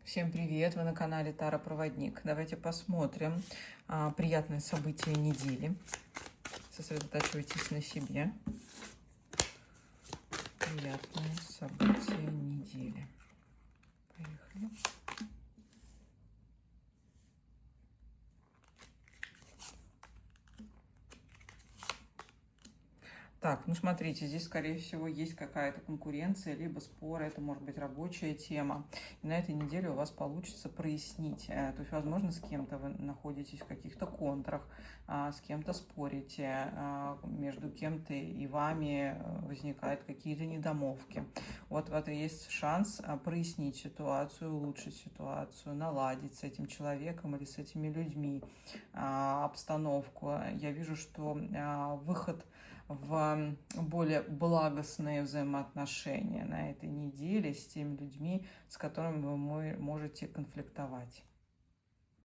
Всем привет! Вы на канале Тара Проводник. Давайте посмотрим приятные события недели. Сосредотачивайтесь на себе. Приятные события недели. Поехали. Так, ну смотрите, здесь, скорее всего, есть какая-то конкуренция, либо спор, это может быть рабочая тема. И на этой неделе у вас получится прояснить. То есть, возможно, с кем-то вы находитесь в каких-то контрах, с кем-то спорите, между кем-то и вами возникают какие-то недомолвки. Вот это есть шанс прояснить ситуацию, улучшить ситуацию, наладить с этим человеком или с этими людьми обстановку. Я вижу, что выход в более благостные взаимоотношения на этой неделе с теми людьми, с которыми вы можете конфликтовать.